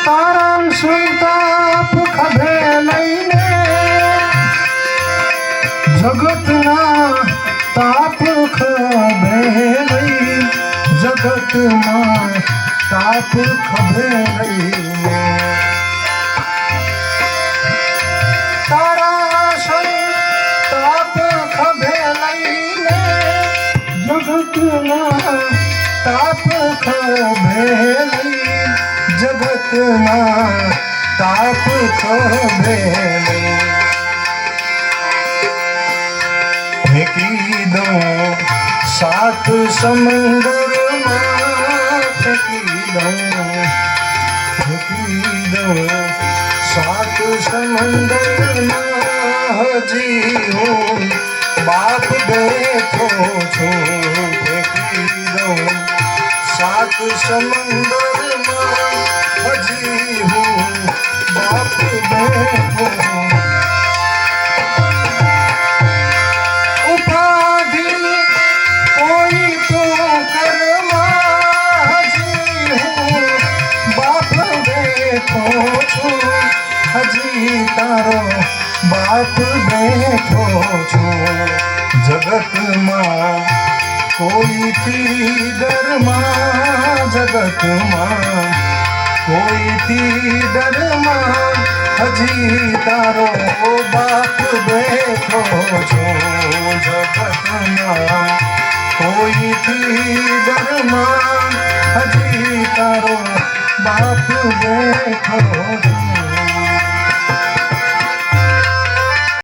તારા સંતાપ ખભે લઈને જગતના તાપ ખભે લઈ જગતમાં તાપ ખભે લઈને તારા સંતાપ ખભે લઈને જગતના તાપ ખભે લઈ જગતમાં તાપ ખભે લઈ ફેંકી દઉં સાત સમંદરમાં ફેંકી દઉં સાત સમંદરમાં હજી હું બાપ બેઠો છું ફેંકી દઉં સાત સમંદરમાં હજી હું બાપ બેઠો ઉપાધિ કોઈ તો કરમાં હજી હું બાપ બેઠો છું હજી તારો બાપ બેઠો છું જગતમાં કોઈથી ડરમાં જગતમાં કોઈથી ડરમાં હજી તારો બાપ બેઠો છો જગતમાં કોઈથી ડરમાં હજી તારો બાપ બેઠો છો